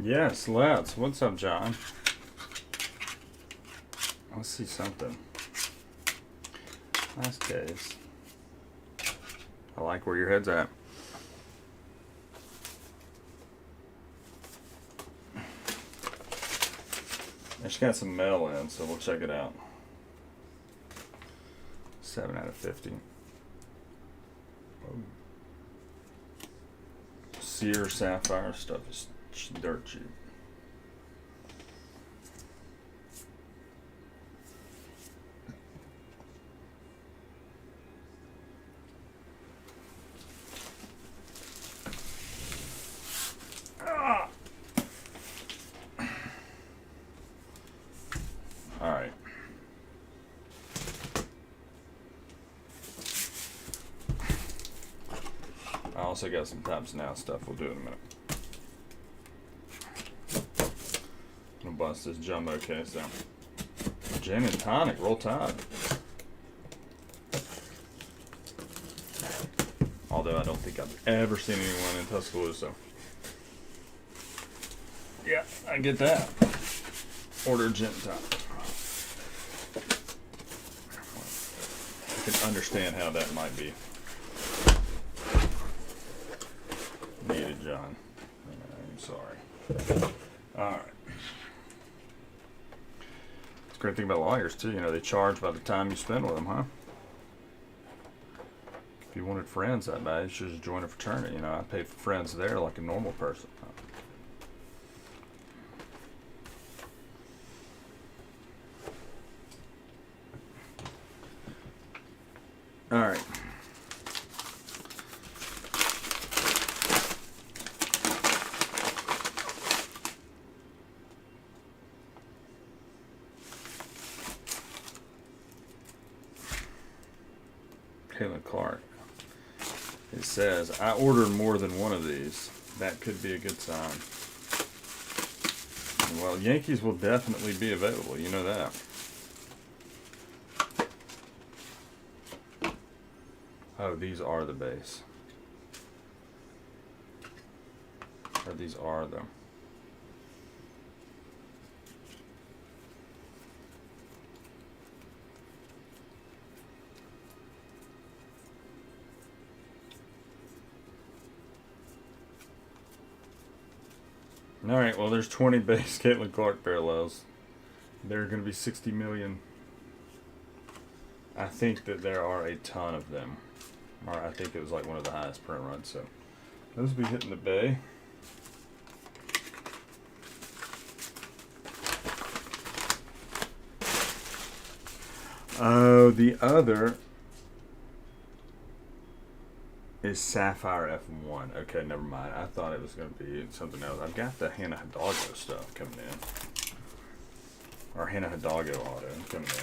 Yes, let's. What's up, John? Let's see something. Nice case. I like where your head's at. It's got some metal in, so we'll check it out. 7 out of 50. Oh. Sear sapphire stuff is dirt cheap. All right. I also got some Tops Now stuff we'll do in a minute. I'm gonna bust this jumbo case down. Gin and tonic, roll tide. Although I don't think I've ever seen anyone in Tuscaloosa. Yeah, I get that. Order gin and tonic. I can understand how that might be needed, John. I'm sorry. Alright. It's a great thing about lawyers, too. You know, they charge by the time you spend with them, huh? If you wanted friends that bad, you should just join a fraternity. You know, I paid for friends there like a normal person. Alright. Caitlin Clark. It says, I ordered more than one of these. That could be a good sign. Well, Yankees will definitely be available. You know that. Oh, these are the base. Or these are them. Alright, well there's 20 base Caitlin Clark parallels. There are going to be 60 million. I think that there are a ton of them. Or I think it was like one of the highest print runs. So those will be hitting the bay. Oh, the other is Sapphire F1. Okay, never mind. I thought it was going to be something else. I've got the Hannah Hidalgo stuff coming in. Or Hannah Hidalgo auto coming in.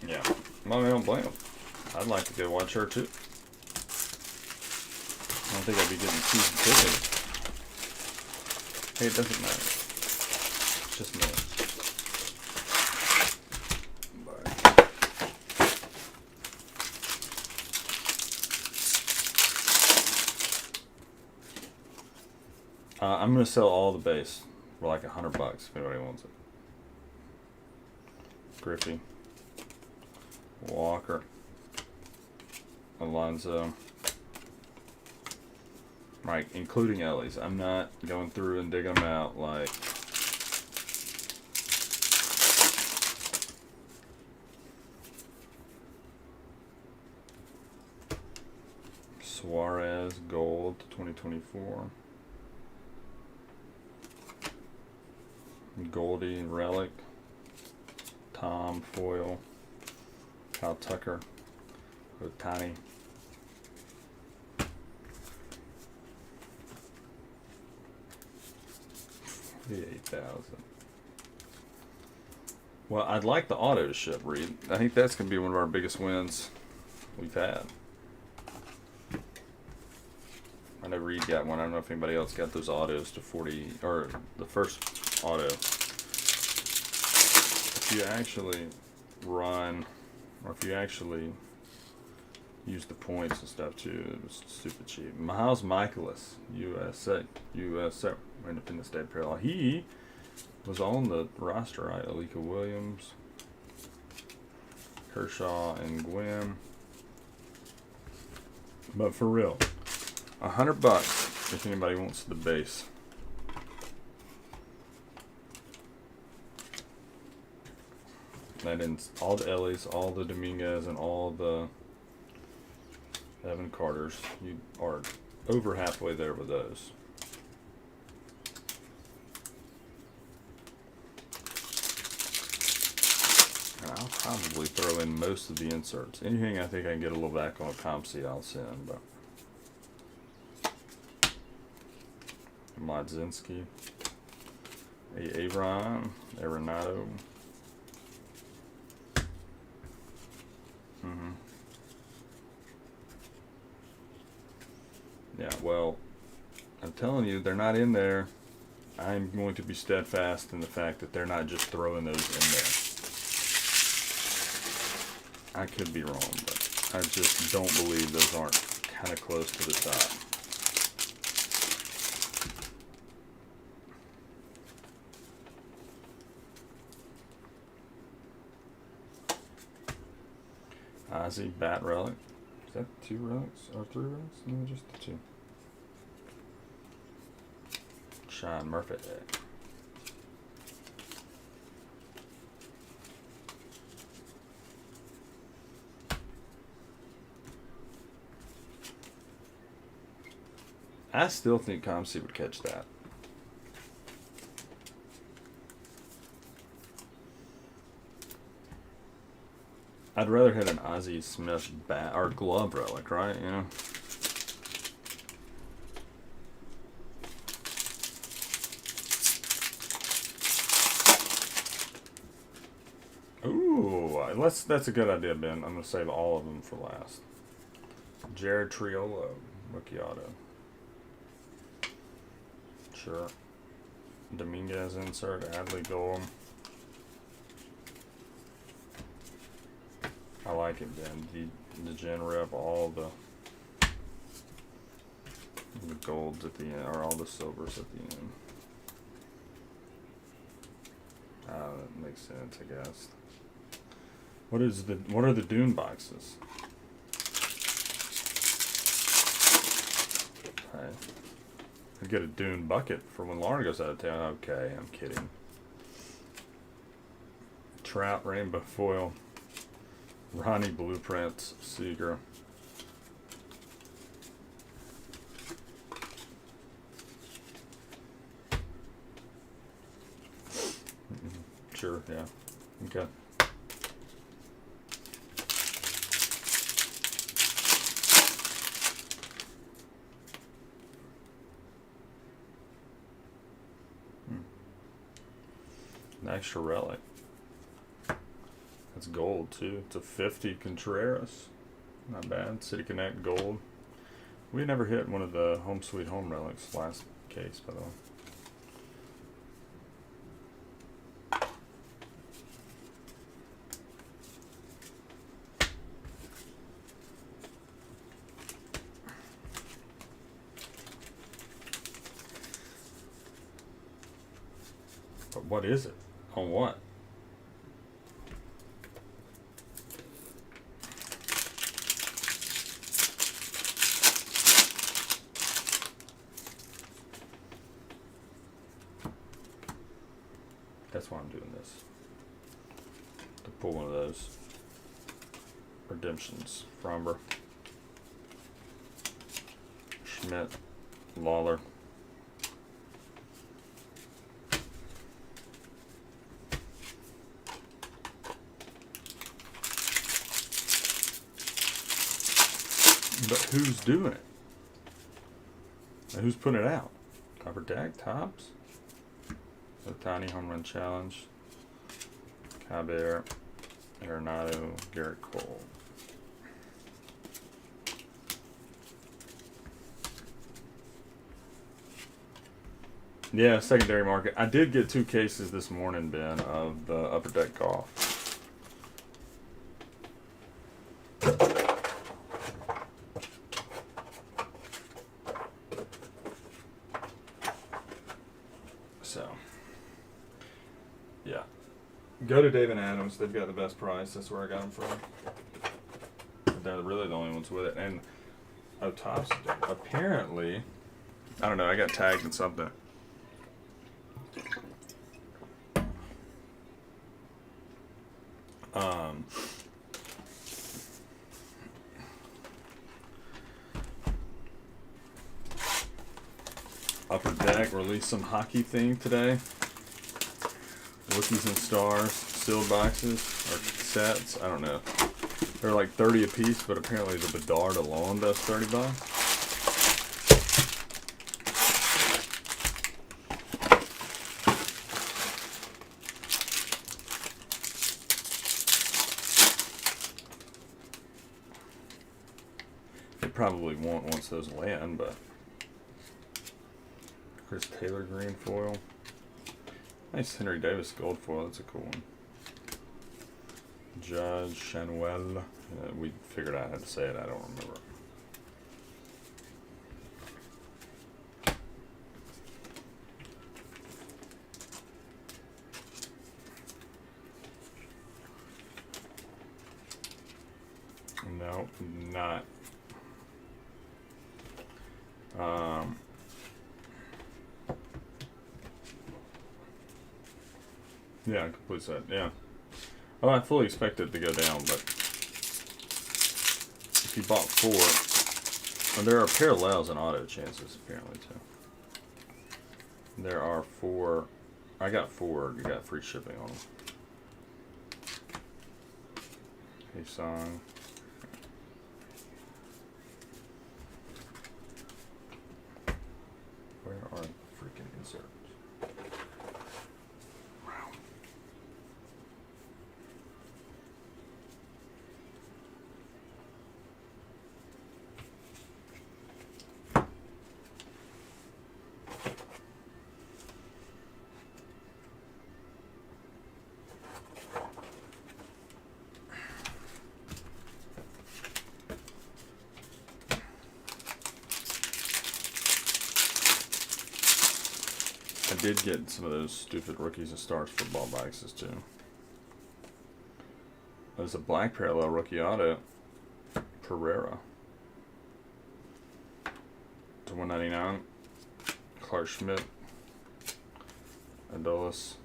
Yeah. Well, I don't blame them. I'd like to go watch her too. I don't think I'd be getting season tickets. Hey, it doesn't matter. It's just me. I'm going to sell all the base for like $100 if anybody wants it. Griffey, Walker, Alonso, right, including Ellie's. I'm not going through and digging them out like Suarez Gold 2024. Goldie Relic, Tom Foil, Kyle Tucker, Otani, $8,000. Well, I'd like the auto to ship, Reed. I think that's going to be one of our biggest wins we've had. I know Reed got one. I don't know if anybody else got those autos to 40, or the first auto. If you actually run, or if you actually use the points and stuff too. It was stupid cheap. Miles Michaelis, USA, Independence Day parallel. He was on the roster, right? Alika Williams, Kershaw, and Gwynn. But for real, $100 if anybody wants the base. That ends all the Ellies, all the Dominguez, and all the Evan Carters. You are over halfway there with those. And I'll probably throw in most of the inserts. Anything I think I can get a little back on a ComC, I'll send. But Mladzinski, Aaron, Arenado. Yeah, well, I'm telling you, they're not in there. I'm going to be steadfast in the fact that they're not just throwing those in there. I could be wrong, but I just don't believe those aren't kind of close to the top. Ozzie Bat Relic. Is that 2 relics or 3 relics? No, just the 2. Sean Murphy. I still think ComC would catch that. I'd rather hit an Ozzie Smith bat or glove relic, right? You know. Ooh, that's a good idea, Ben. I'm gonna save all of them for last. Jared Triolo, rookie auto. Sure. Dominguez insert, Adley Golem. I like it, Ben. The gen rep, all the golds at the end, or all the silvers at the end. That makes sense, I guess. What are the Dune boxes? Okay. I'd get a Dune bucket for when Lauren goes out of town. Okay, I'm kidding. Trout Rainbow Foil. Ronnie Blueprints, Seager. Sure, yeah. Okay. An extra relic. That's gold too. It's a 50 Contreras. Not bad. City Connect gold. We never hit one of the Home Sweet Home relics last case, by the way. But what is it? On what? That's why I'm doing this. To pull one of those redemptions. Fromber, Schmidt, Lawler. But who's doing it? And who's putting it out? Copper Deck, Tops? The Tiny Home Run Challenge. Caber, Arenado, Garrett Cole. Yeah, secondary market. I did get 2 cases this morning, Ben, of the Upper Deck Golf. Go to Dave and Adams. They've got the best price. That's where I got them from. They're really the only ones with it. And Topps, apparently, I don't know, I got tagged in something. Upper Deck released some hockey thing today. Rookies and Stars, sealed boxes, or sets, I don't know. They're like 30 a piece, but apparently the Bedard alone does $30. They probably won't once those land, but Chris Taylor green foil. Nice Henry Davis gold foil, that's a cool one. Judge Chanuel. We figured out how to say it, I don't remember. No, not. Yeah, complete set, yeah. Oh, I fully expected it to go down, but if you bought 4, and there are parallels and auto chances apparently too. There are 4. I got 4. You got free shipping on them. Hey, song. Where are the freaking inserts? I did get some of those stupid Rookies and Stars football boxes too. There's a black parallel rookie auto, Pereira, to 199. Clark Schmidt, Adolis,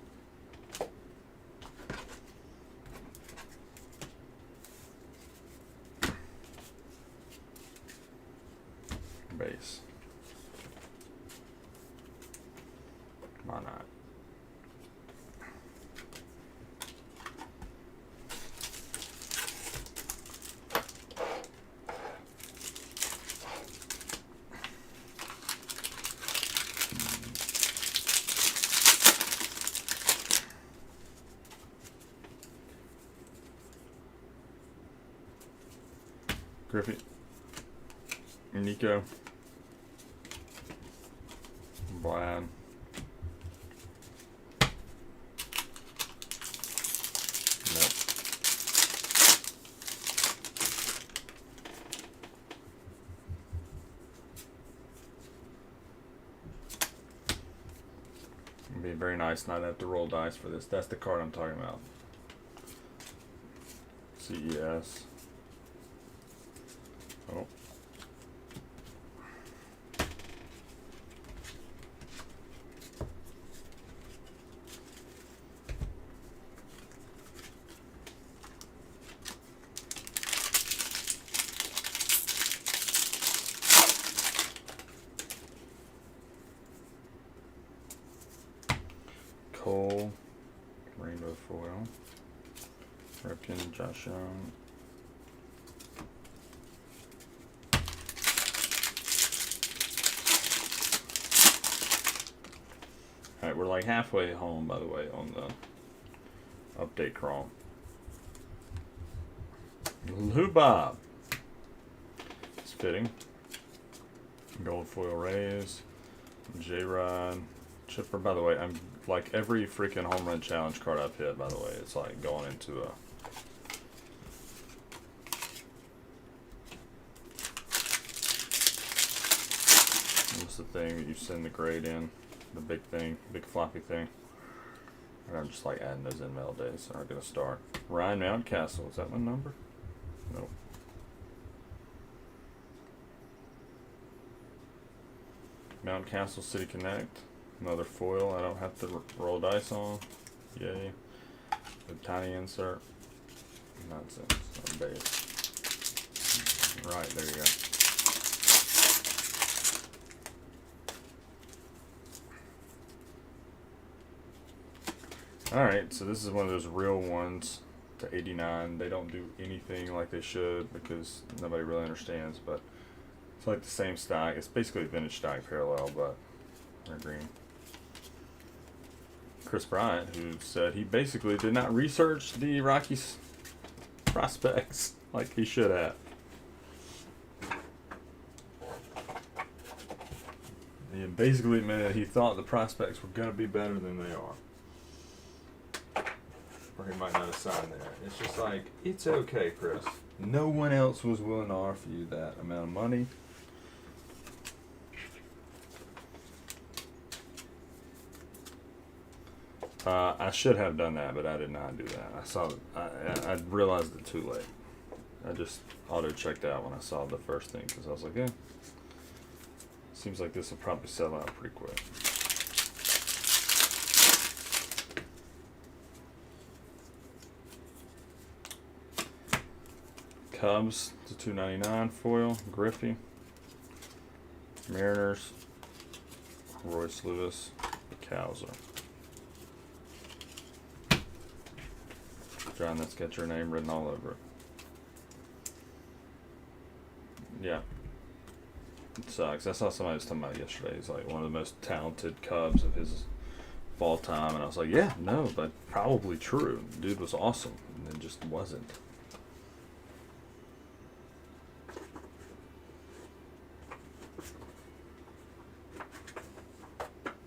base. Why not? Griffey, Nico, Vlad, nope. It'd be very nice not to have to roll dice for this. That's the card I'm talking about. CES. Oh. Cole, rainbow foil, Ripken, Josh Young. Alright, we're like halfway home, by the way, on the update crawl. Lou Bob. It's fitting. Gold foil Rays. J-Rod. Chipper, by the way, I'm like every freaking home run challenge card I've hit, by the way, it's like going into a what's the thing that you send the grade in? The big thing, big floppy thing. And I'm just like adding those in mail days. So I'm gonna start. Ryan Mountcastle, is that my number? Nope. Mountcastle City Connect. Another foil I don't have to roll dice on. Yay. The tiny insert. Nonsense. Base. Right, there you go. Alright, so this is one of those real ones to 89. They don't do anything like they should because nobody really understands, but it's like the same stack. It's basically a vintage stack parallel, but they're green. Chris Bryant, who said he basically did not research the Rockies prospects like he should have. He basically admitted he thought the prospects were going to be better than they are. Or he might not have signed there. It's just like, it's okay, Chris. No one else was willing to offer you that amount of money. I should have done that, but I did not do that. I realized it too late. I just auto-checked out when I saw the first thing because I was like, yeah, seems like this will probably sell out pretty quick. Cubs to 299 foil, Griffey. Mariners, Royce Lewis, Cowser. John, that's got your name written all over it. Yeah. It sucks. I saw somebody was talking about it yesterday. He's like one of the most talented Cubs of his of all time. And I was like, yeah, no, but probably true. The dude was awesome. And it just wasn't.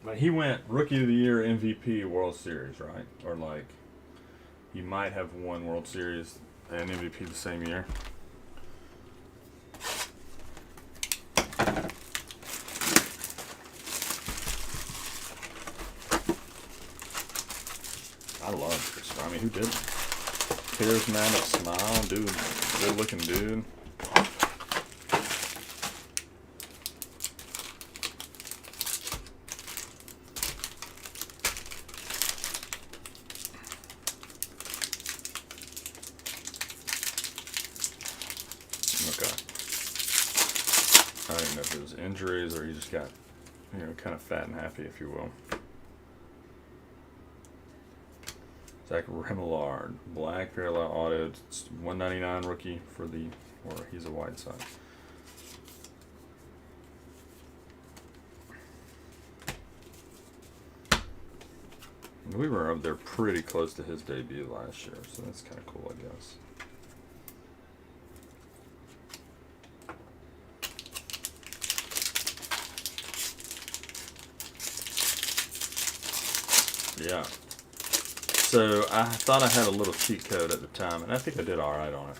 Like he went Rookie of the Year, MVP, World Series, right? Or like he might have won World Series and MVP the same year. I love Chris. I mean, who didn't? Charismatic smile, dude. Good looking dude. Okay. I don't even know if it was injuries or he just got, you know, kind of fat and happy, if you will. Zach Remillard, black parallel auto, it's 199 rookie for the, or he's a White Sox. We were up there pretty close to his debut last year, so that's kind of cool, I guess. Yeah. So I thought I had a little cheat code at the time, and I think I did all right on it.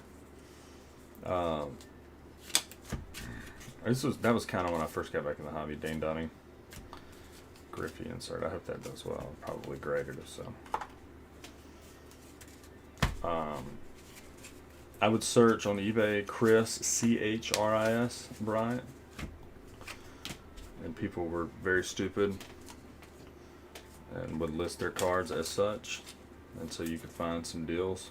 That was kind of when I first got back in the hobby. Dane Dunning, Griffey insert. I hope that does well. Probably graded if so. I would search on eBay Chris CHRIS Bryant, and people were very stupid and would list their cards as such. And so you could find some deals.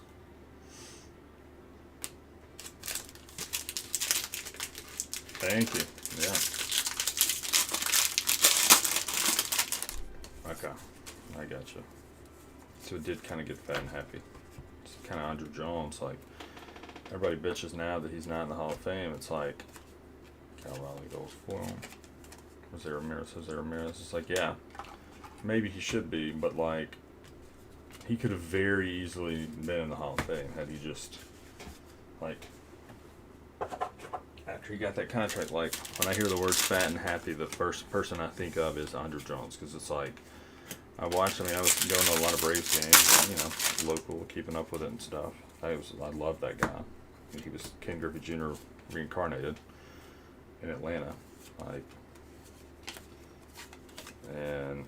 Thank you. Yeah. Okay. I got you. So it did kind of get fat and happy. It's kind of Andrew Jones. Like, everybody bitches now that he's not in the Hall of Fame. It's like, Cal Raleigh goes for him. Jose Ramirez. It's like, yeah, maybe he should be, but like, he could have very easily been in the Hall of Fame had he just, like, after he got that contract. Like, when I hear the words fat and happy, the first person I think of is Andrew Jones, because it's like, I was going to a lot of Braves games, you know, local, keeping up with it and stuff. I loved that guy. He was Ken Griffey Jr. reincarnated in Atlanta, like, and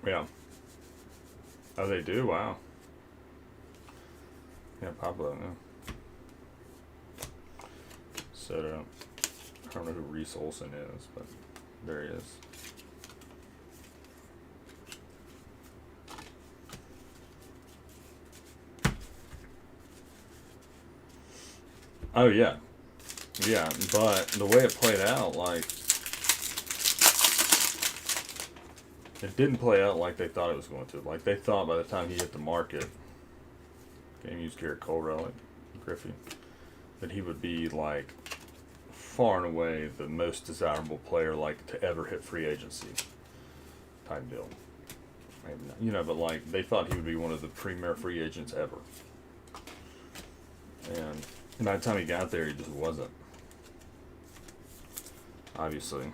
Yeah. Oh, they do? Wow. Yeah, Pablo. Yeah. So, I don't know who Reese Olson is, but there he is. Oh, yeah. Yeah, but the way it played out, like, it didn't play out like they thought it was going to. Like, they thought by the time he hit the market, game used Garrett Cole Relic, Griffey, that he would be, like, far and away the most desirable player, like, to ever hit free agency type deal. Maybe not, you know, but, like, they thought he would be one of the premier free agents ever. And by the time he got there, he just wasn't. Obviously.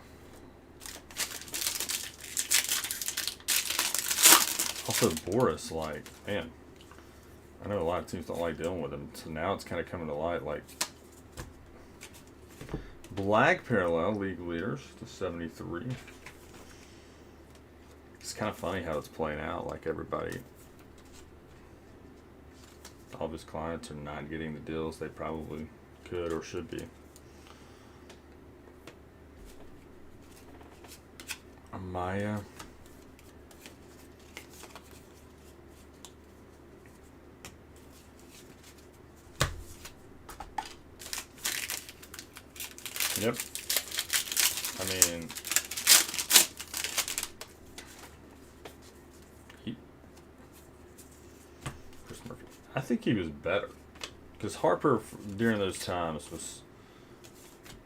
Also, Boris, like, man, I know a lot of teams don't like dealing with him, so now it's kind of coming to light, like, black parallel league leaders to 73. It's kind of funny how it's playing out, like everybody, all of his clients are not getting the deals they probably could or should be. Amaya. Yep. I mean, Chris Murphy. I think he was better because Harper during those times was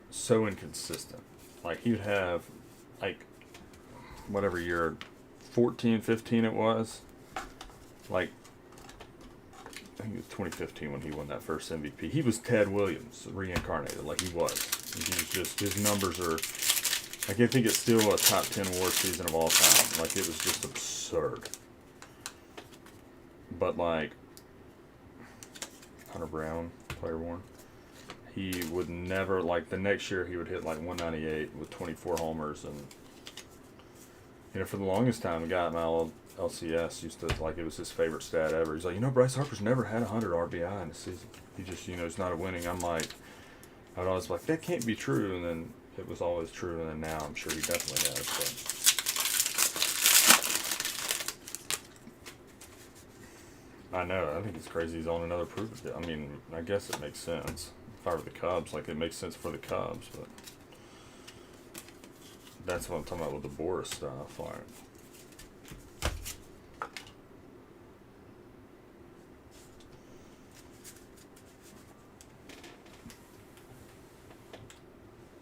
so inconsistent. Like he would have, like, whatever year, 14, 15 it was. Like, I think it was 2015 when he won that first MVP. He was Ted Williams reincarnated, like he was. He was just, his numbers are, like, I think it's still a top 10 WAR season of all time. Like, it was just absurd. But, like, Hunter Brown, player worn, he would never, like, the next year he would hit, like, 198 with 24 homers. And, you know, for the longest time, a guy at my old LCS used to, like, it was his favorite stat ever. He's like, you know, Bryce Harper's never had 100 RBI in a season. He just, you know, he's not a winning. I'm like, I would always be like, that can't be true. And then it was always true. And then now I'm sure he definitely has. But I know. I think it's crazy he's on another proof of it. I mean, I guess it makes sense. If I were the Cubs, like, it makes sense for the Cubs. But that's what I'm talking about with the Boris stuff. Like,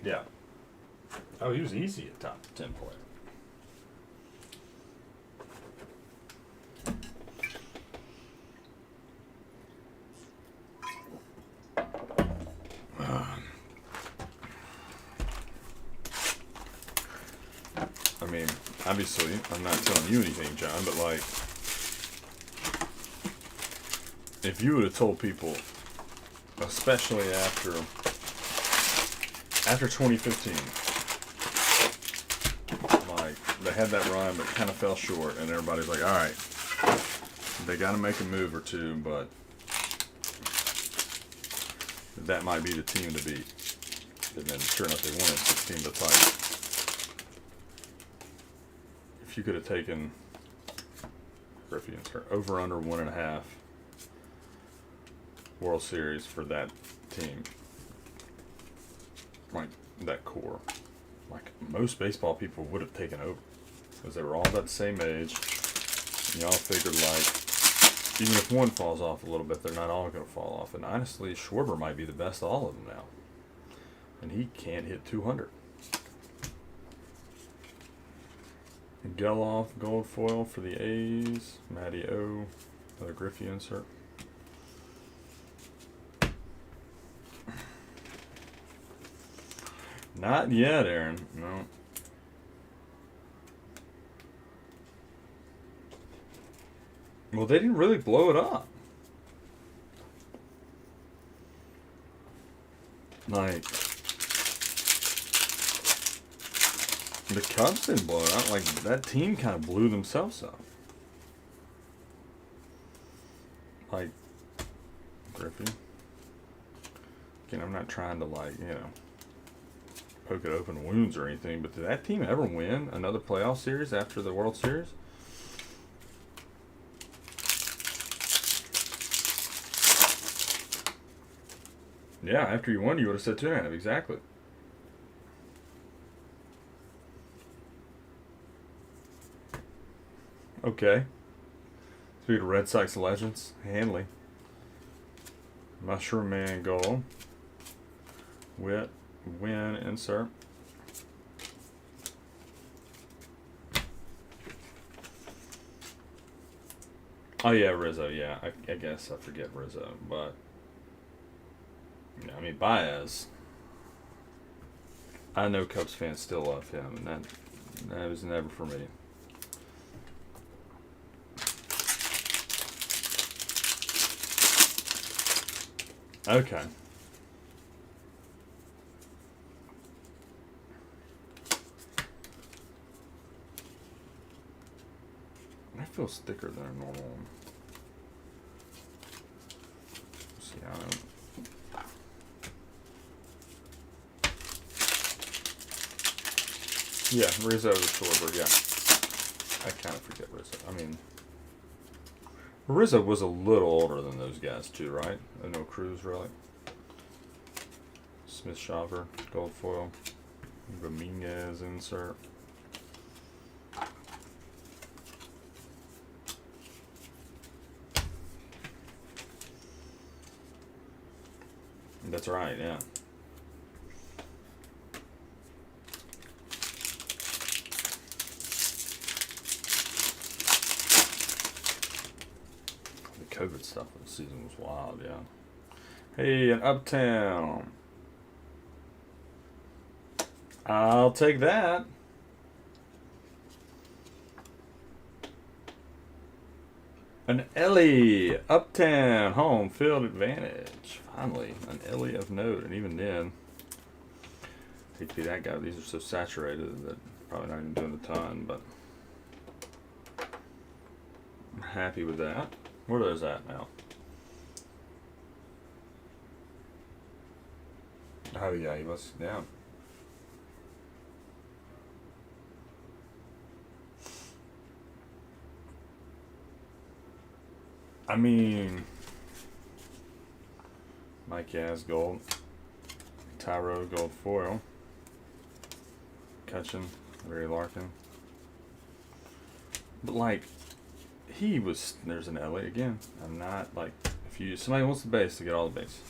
yeah. Oh, he was easy a top 10 player. I mean, obviously, I'm not telling you anything, John, but, like, if you would have told people, especially after 2015, like, they had that run but kind of fell short, and everybody's like, all right, they got to make a move or two, but that might be the team to beat. And then sure enough, they won it 16-5. If you could have taken Griffey and over under 1.5 World Series for that team, like that core, like most baseball people would have taken over because they were all about the same age. And y'all figured, like, even if one falls off a little bit, they're not all going to fall off. And honestly, Schwarber might be the best of all of them now, and he can't hit 200. Geloff gold foil for the A's. Matty O, another Griffey insert. Not yet, Aaron. No. Well, they didn't really blow it up. Like, The Cubs didn't blow it out. Like, that team kind of blew themselves up. Like, Griffey. Again, I'm not trying to, like, you know, poke at open wounds or anything, but did that team ever win another playoff series after the World Series? Yeah, after you won, you would have said 2.5, exactly. Okay. Speaking of Red Sox legends, Hanley. Mushroom Man goal. Win, insert. Oh yeah, Rizzo, yeah. I guess I forget Rizzo, but yeah, I mean Baez. I know Cubs fans still love him, and that was never for me. Okay. That feels thicker than a normal one. Let's see, I don't. Yeah, Rizzo the Schwarber, yeah. I kind of forget Rizzo. I mean, Rizzo was a little older than those guys too, right? No Cruz, really. Smith Shawver, gold foil. Ramirez insert. That's right, yeah. The COVID stuff of the season was wild, yeah. Hey, an Uptown. I'll take that. An Ellie, Uptown, home field advantage. Finally, an Ellie of note, and even then, hate to be that guy. These are so saturated that probably not even doing a ton, but I'm happy with that. Where are those at now? Oh yeah, he was down. I mean, Mike Yaz gold, Tyro gold foil, Cutchin, Ray Larkin. But like, he was. There's an LA again. I'm not like, if you somebody wants the base to get all the base.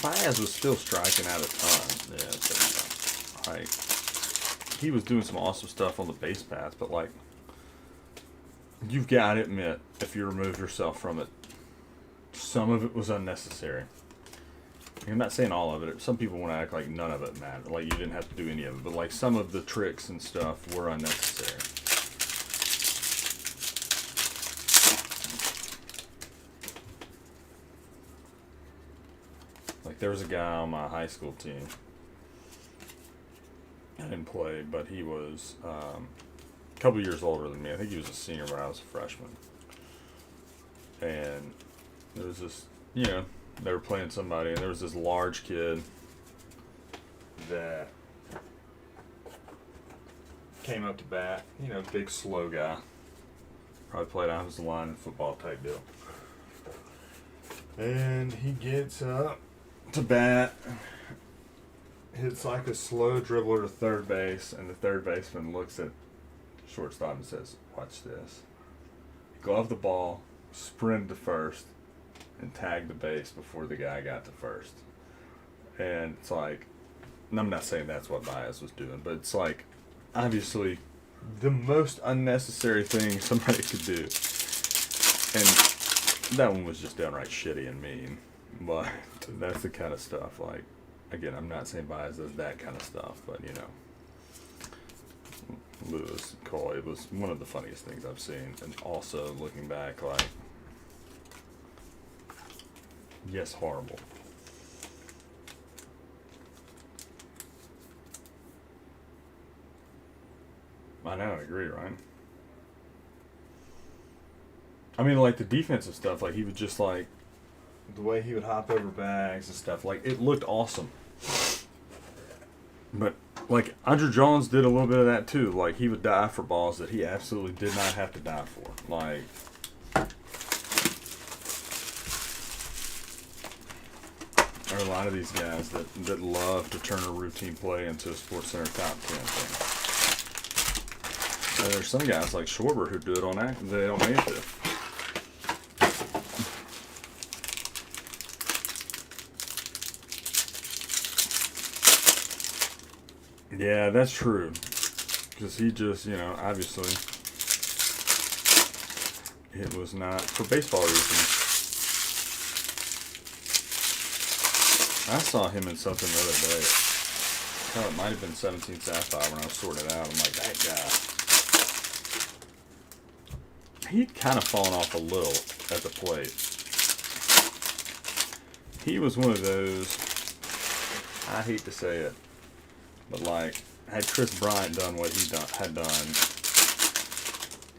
Baez was still striking out a ton. Yeah, like he was doing some awesome stuff on the base paths, but like, you've got to admit, if you remove yourself from it, some of it was unnecessary. I'm not saying all of it. Some people want to act like none of it mattered, like you didn't have to do any of it. But like some of the tricks and stuff were unnecessary. Like there was a guy on my high school team. I didn't play, but he was a couple years older than me. I think he was a senior when I was a freshman. And there was this, you know, they were playing somebody, and there was this large kid that came up to bat. You know, big, slow guy. Probably played out his line in football type deal. And he gets up to bat, hits like a slow dribbler to third base, and the third baseman looks at shortstop and says, "Watch this." Glove the ball, sprint to first, and tag the base before the guy got to first. And it's like, and I'm not saying that's what Baez was doing, but it's like, obviously, the most unnecessary thing somebody could do. And that one was just downright shitty and mean. But that's the kind of stuff, like, again, I'm not saying Baez does that kind of stuff, but, you know, Lewis Cole, it was one of the funniest things I've seen. And also, looking back, like, yes, horrible. I know, I agree, right? I mean, like the defensive stuff, like he would just like the way he would hop over bags and stuff. Like it looked awesome. But like Andrew Jones did a little bit of that too. Like he would dive for balls that he absolutely did not have to dive for. Like there are a lot of these guys that love to turn a routine play into a SportsCenter top 10 thing. And there's some guys like Schwarber who do it on act. They don't mean to. Yeah, that's true. Because he just, obviously, it was not for baseball reasons. I saw him in something the other day. Oh, it might have been 17 Sapphire when I was sorting it out. I'm like, that guy. He'd kind of fallen off a little at the plate. He was one of those, I hate to say it, but like, had Chris Bryant done what he had done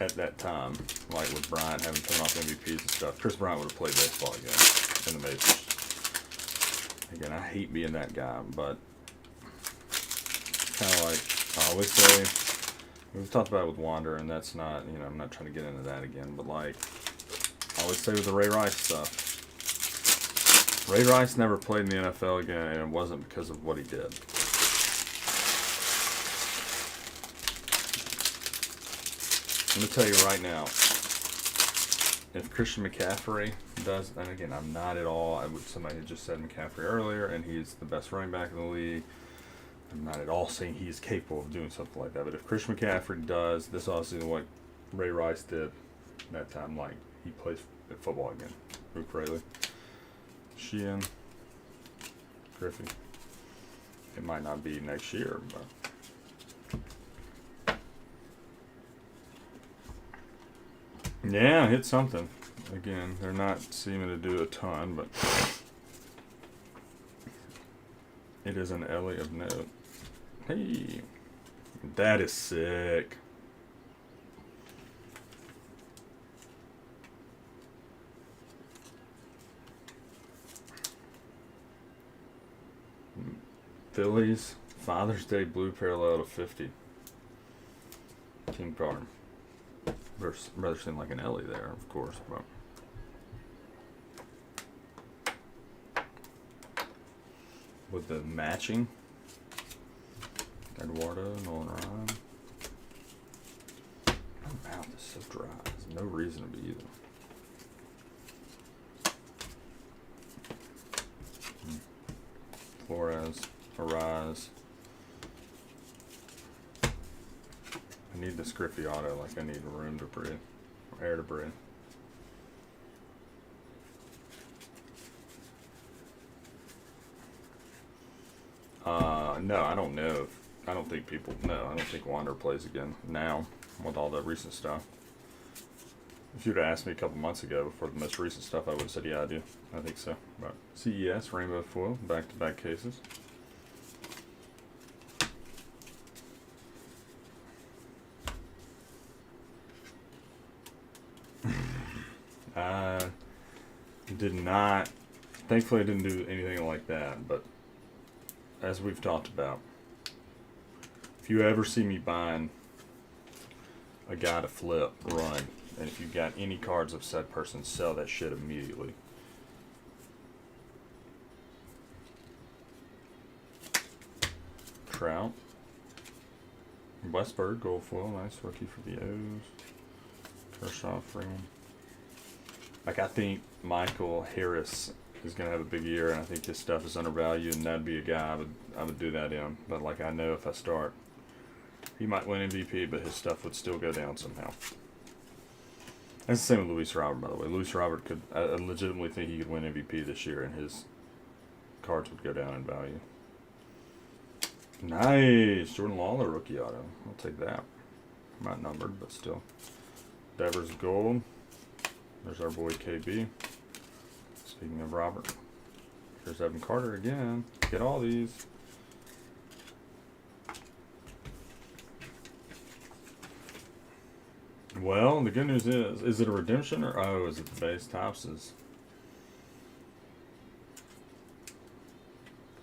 at that time, like with Bryant having come off MVPs and stuff, Chris Bryant would have played baseball again in the majors. Again, I hate being that guy, but kind of like I always say, we've talked about it with Wander, and that's not, I'm not trying to get into that again, but like I always say with the Ray Rice stuff, Ray Rice never played in the NFL again, and it wasn't because of what he did. I'm going to tell you right now, if Christian McCaffrey does, and again, I'm not at all, somebody had just said McCaffrey earlier, and he's the best running back in the league. I'm not at all saying he's capable of doing something like that, but if Christian McCaffrey does, this is obviously what Ray Rice did that time, like he plays football again. Luke Rayleigh, Sheehan, Griffey. It might not be next year, but yeah, hit something. Again, they're not seeming to do a ton, but it is an Ellie of note. Hey, that is sick. Phillies Father's Day blue parallel to 50. Team card. Rather seem like an Ellie there, of course, but with the matching Eduardo, Nolan Ryan. My mouth is so dry. There's no reason to be either. Flores, Arise. I need this Griffey auto like I need room to breathe, or air to breathe. No, I don't know. I don't think Wander plays again now with all the recent stuff. If you'd have asked me a couple months ago before the most recent stuff, I would have said, yeah, I do. I think so. But CES, Rainbow Foil, back-to-back cases. I did not, thankfully I didn't do anything like that, but as we've talked about, if you ever see me buying a guy to flip, run, and if you've got any cards of said person, sell that shit immediately. Trout. Westberg, gold foil, nice rookie for the O's. Kershaw, Freeman. Like, I think Michael Harris is going to have a big year, and I think his stuff is undervalued, and that'd be a guy I would do that in. But, like, I know if I start, he might win MVP, but his stuff would still go down somehow. That's the same with Luis Robert, by the way. Luis Robert I legitimately think he could win MVP this year, and his cards would go down in value. Nice. Jordan Lawler rookie auto. I'll take that. Not numbered, but still. Devers gold. There's our boy KB. Speaking of Robert. Here's Evan Carter again. Get all these. Well, the good news is it a redemption or is it the base? Tops is.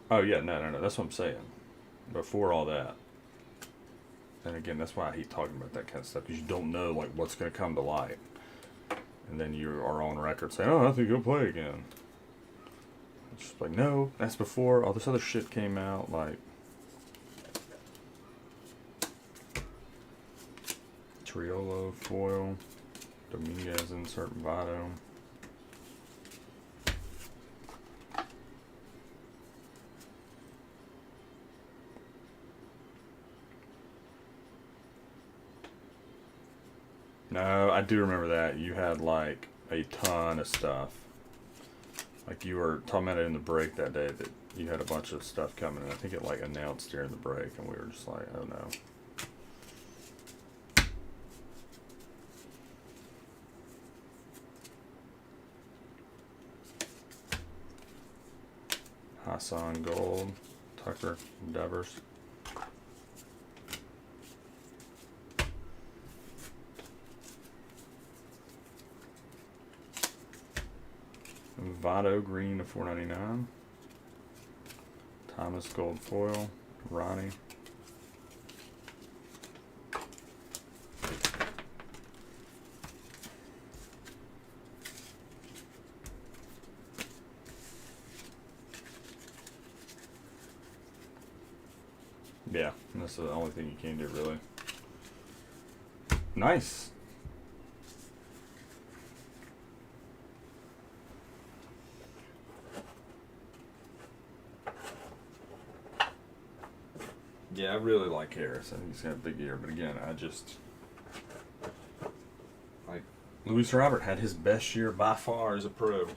Oh yeah, no. That's what I'm saying. Before all that, and again, that's why I hate talking about that kind of stuff because you don't know like what's going to come to light, and then you are on record saying, "Oh, I think he'll play again." It's just like, no, that's before all this other shit came out. Like Triolo foil, Dominguez insert Votto. No, I do remember that. You had like a ton of stuff. Like you were talking about it in the break that day that you had a bunch of stuff coming and I think it like announced during the break and we were just like, oh no. Hassan Gold, Tucker, Devers. Votto green to 499. Thomas gold foil. Ronnie. Yeah, that's the only thing you can do really. Nice. Yeah, I really like Harris. I think he's got a big year, but again, I just like Luis Robert had his best year by far as a pro.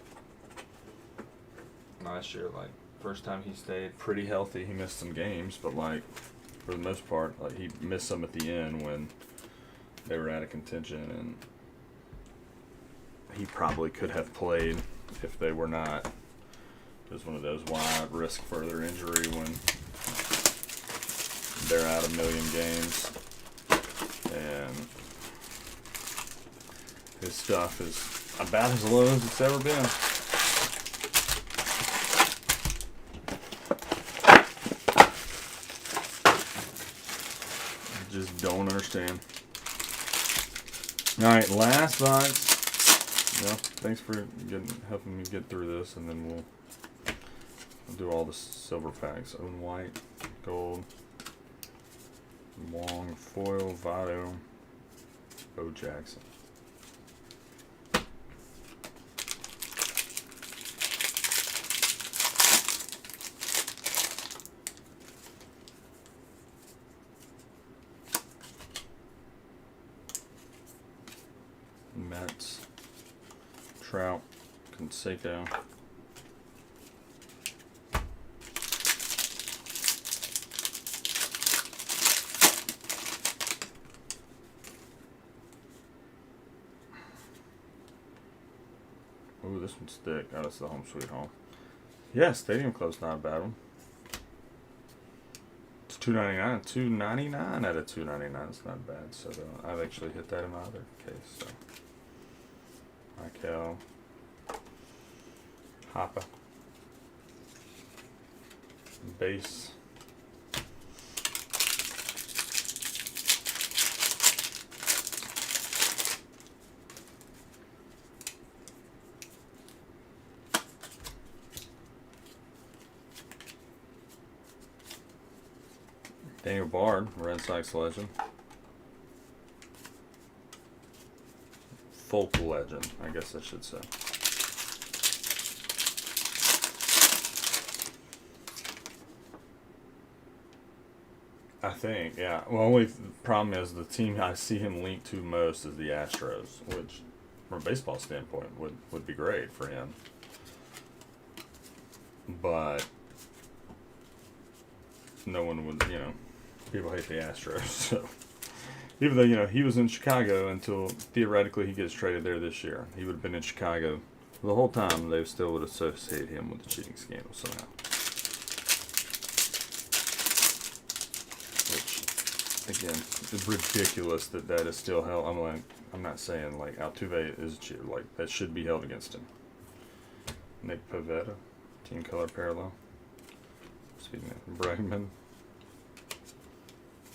Last year, like first time he stayed pretty healthy. He missed some games, but like for the most part, like he missed some at the end when they were out of contention, and he probably could have played if they were not. It was one of those why risk further injury when they're out a million games, and his stuff is about as low as it's ever been. I just don't understand. All right, last box. Well, thanks for helping me get through this, and then we'll do all the silver packs. Owen White, gold. Long foil, Votto, Bo Jackson. Mets, Trout, Canseco. Ooh, this one's thick. Oh, that's the home sweet home. Yeah, Stadium Club's not a bad one. It's $2.99. $2.99 out of $2.99. It's not bad. So I've actually hit that in my other case. So Michael, Hopper, base. Daniel Bard, Red Sox legend. Folk legend, I guess I should say. I think, yeah. Well, only problem is the team I see him linked to most is the Astros, which, from a baseball standpoint, would be great for him. But no one would, people hate the Astros, so even though he was in Chicago until theoretically he gets traded there this year, he would have been in Chicago the whole time. They still would associate him with the cheating scandal somehow, which again, it's ridiculous that that is still held. I'm not saying like Altuve is like that should be held against him. Nick Pivetta, team color parallel. Speaking of Bregman,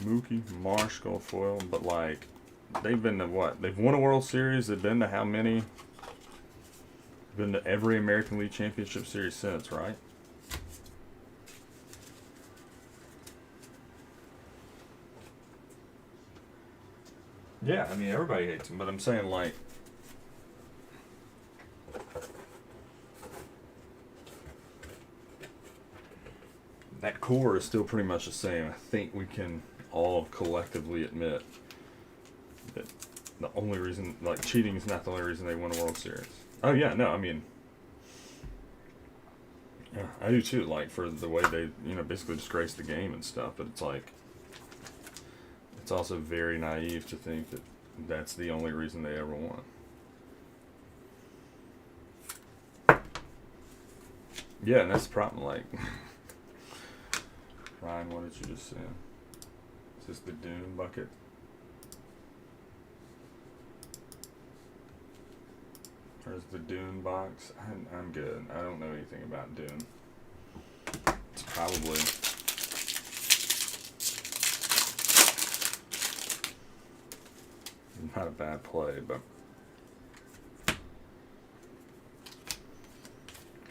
Mookie, Marsh, gold foil, but like they've been to what? They've won a World Series. They've been to how many? Been to every American League Championship Series since, right? Yeah, I mean everybody hates him, but I'm saying like that core is still pretty much the same. I think we can all collectively admit that the only reason, like cheating is not the only reason they won a World Series. Oh yeah, no, I mean, yeah, I do too. Like for the way they, basically disgrace the game and stuff. But it's like, it's also very naive to think that that's the only reason they ever won. Yeah, and that's the problem. Like, Ryan, what did you just say? Is this the Dune bucket? Or is the Dune box? I'm good. I don't know anything about Dune. It's probably not a bad play, but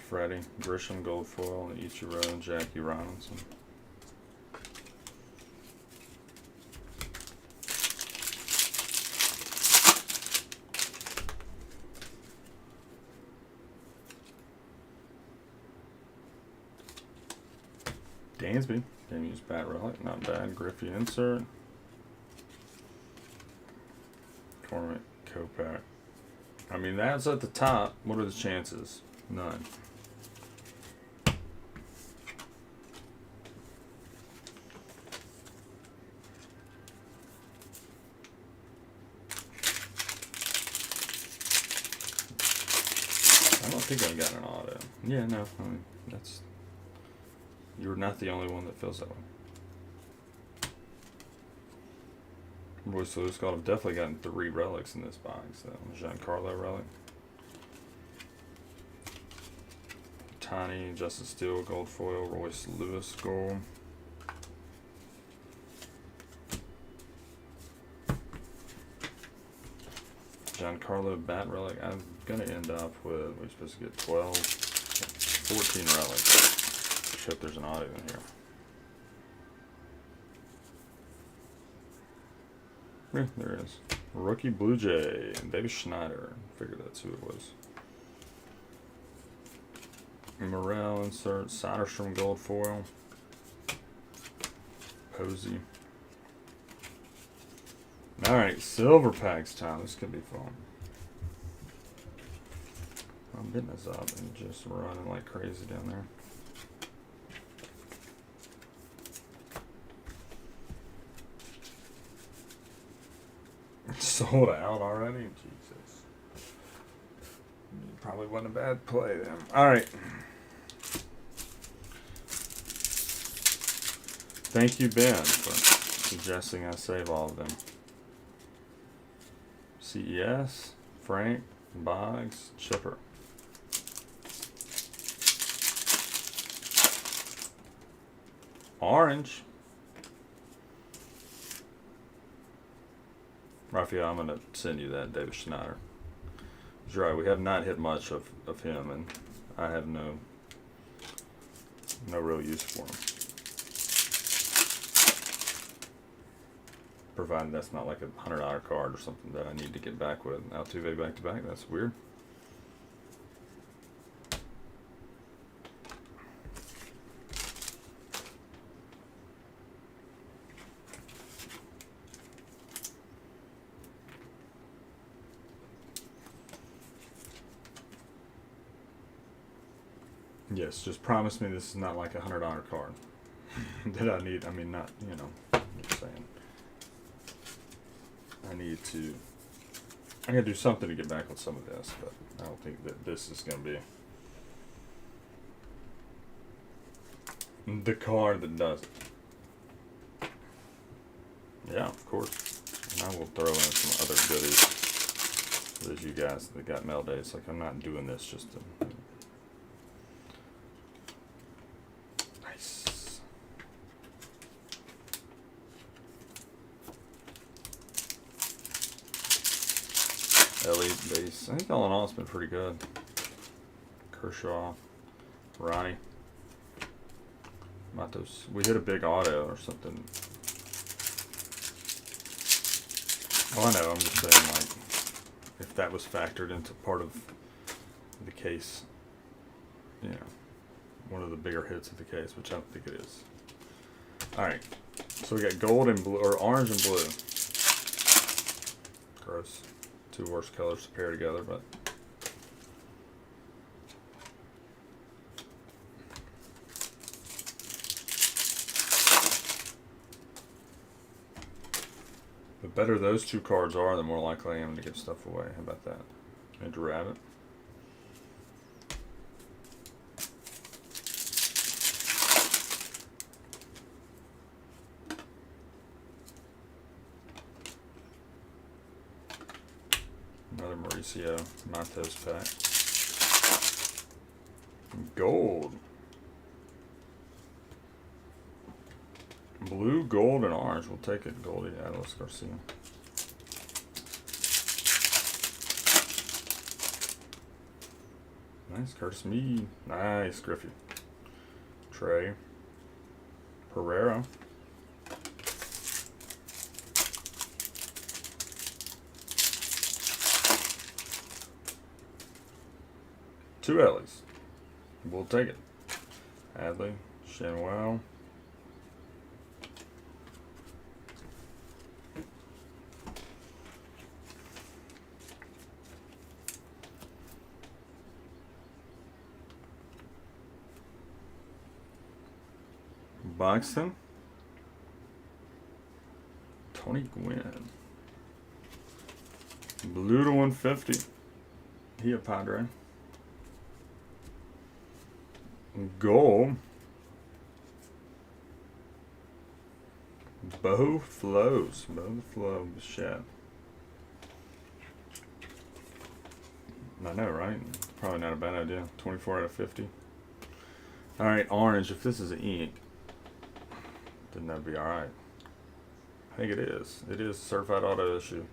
Freddie, Grisham, gold foil, Ichiro, and Jackie Robinson. Dansby, can use bat relic, not bad. Griffey insert. Cormac, Kopech. I mean, that's at the top. What are the chances? None. I don't think I got an auto. Yeah, no. I mean, that's. You're not the only one that feels that way. Royce Lewis Gold. I've definitely gotten 3 relics in this box. Giancarlo relic. Tiny, Justin Steele, gold foil, Royce Lewis gold. Giancarlo bat relic. I'm gonna end up with, we're supposed to get 12, 14 relics. If there's an audio in here. Yeah, there is. Rookie Blue Jay, David Schneider. Figured that's who it was. Morel insert, Soderstrom gold foil. Posey. Alright, silver packs time. This could be fun. I'm getting this up and just running like crazy down there. Sold out already? Jesus. Probably wasn't a bad play then. Alright. Thank you, Ben, for suggesting I save all of them. CES, Frank, Boggs, Chipper. Orange. Raphael, I'm going to send you that, David Schneider. He's right, we have not hit much of him, and I have no real use for him. Provided that's not like a $100 card or something that I need to get back with. Altuve back to back, that's weird. Yes, just promise me this is not like a $100 card that I need. I mean, not, I'm just saying. I gotta do something to get back with some of this, but I don't think that this is gonna be the card that does it. Yeah, of course. And I will throw in some other goodies for those you guys that got mail days. Like, I'm not doing this just to. Nice. Elite base. I think all in all it's been pretty good. Kershaw, Ronnie, Matos. We hit a big auto or something. Oh, I know. I'm just saying, like, if that was factored into part of the case, you know, one of the bigger hits of the case, which I don't think it is. All right. So we got gold and blue, or orange and blue. Gross. Two worst colors to pair together, but. The better those two cards are, the more likely I am to give stuff away. How about that? Andrew Rabbit. Another Mauricio Matos pack. Gold. Blue, gold, and orange. We'll take it. Goldie, Atlas Garcia. Nice. Curtis Mead. Nice. Griffey. Trey. Pereira. Two Ellies. We'll take it. Adley. Shanwell. Buxton. Tony Gwynn. Blue to 150. He a Padre. Goal. Bo Flows. Bo Flow. Bichette. I know, right? Probably not a bad idea. 24 out of 50. Alright, orange. If this is an ink, then that'd be alright. I think it is. It is certified auto issue.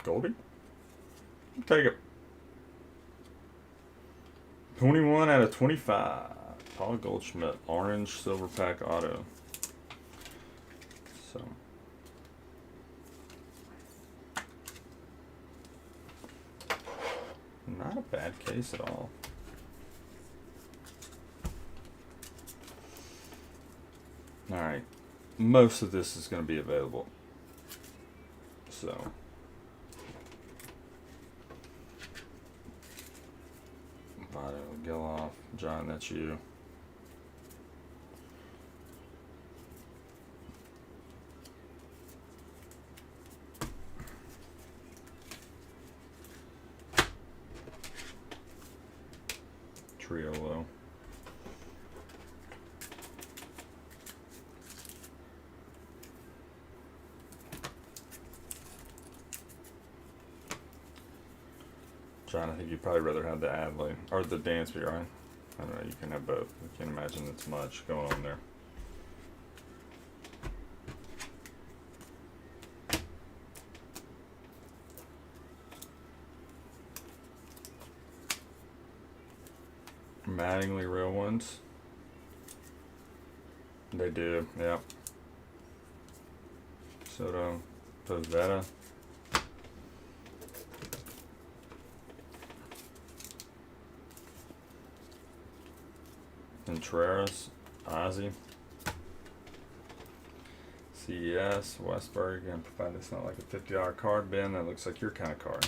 Goldie? Take it. 21 out of 25. Paul Goldschmidt. Orange silver pack auto. So. Not a bad case at all. Alright. Most of this is going to be available. So. Votto, Geloff, John, that's you. Triolo. John, I think you'd probably rather have the Adley or the Dansby, right? I don't know. You can have both. I can't imagine it's much going on there. Mattingly real ones. They do, yep. Soto, Pavetta. Contreras, Ozzie. CES, Westberg, and provide it's not like a $50 card, Ben. That looks like your kind of card.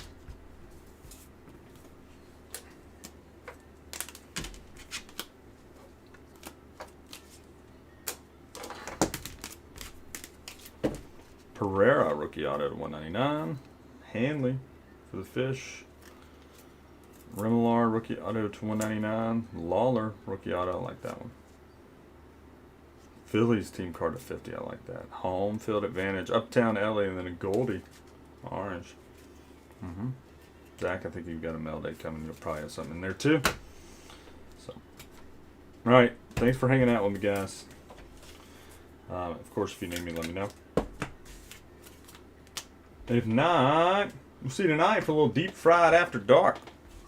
Pereira, rookie auto to 199. Hanley for the Fish. Remillard, rookie auto to 199. Lawler, rookie auto, I like that one. Phillies team card at 50. I like that. Home field advantage. Uptown LA and then a Goldie. Orange. Zach, I think you've got a mail day coming. You'll probably have something in there too. So, all right. Thanks for hanging out with me, guys. Of course, if you need me, let me know. If not, we'll see you tonight for a little deep fried after dark.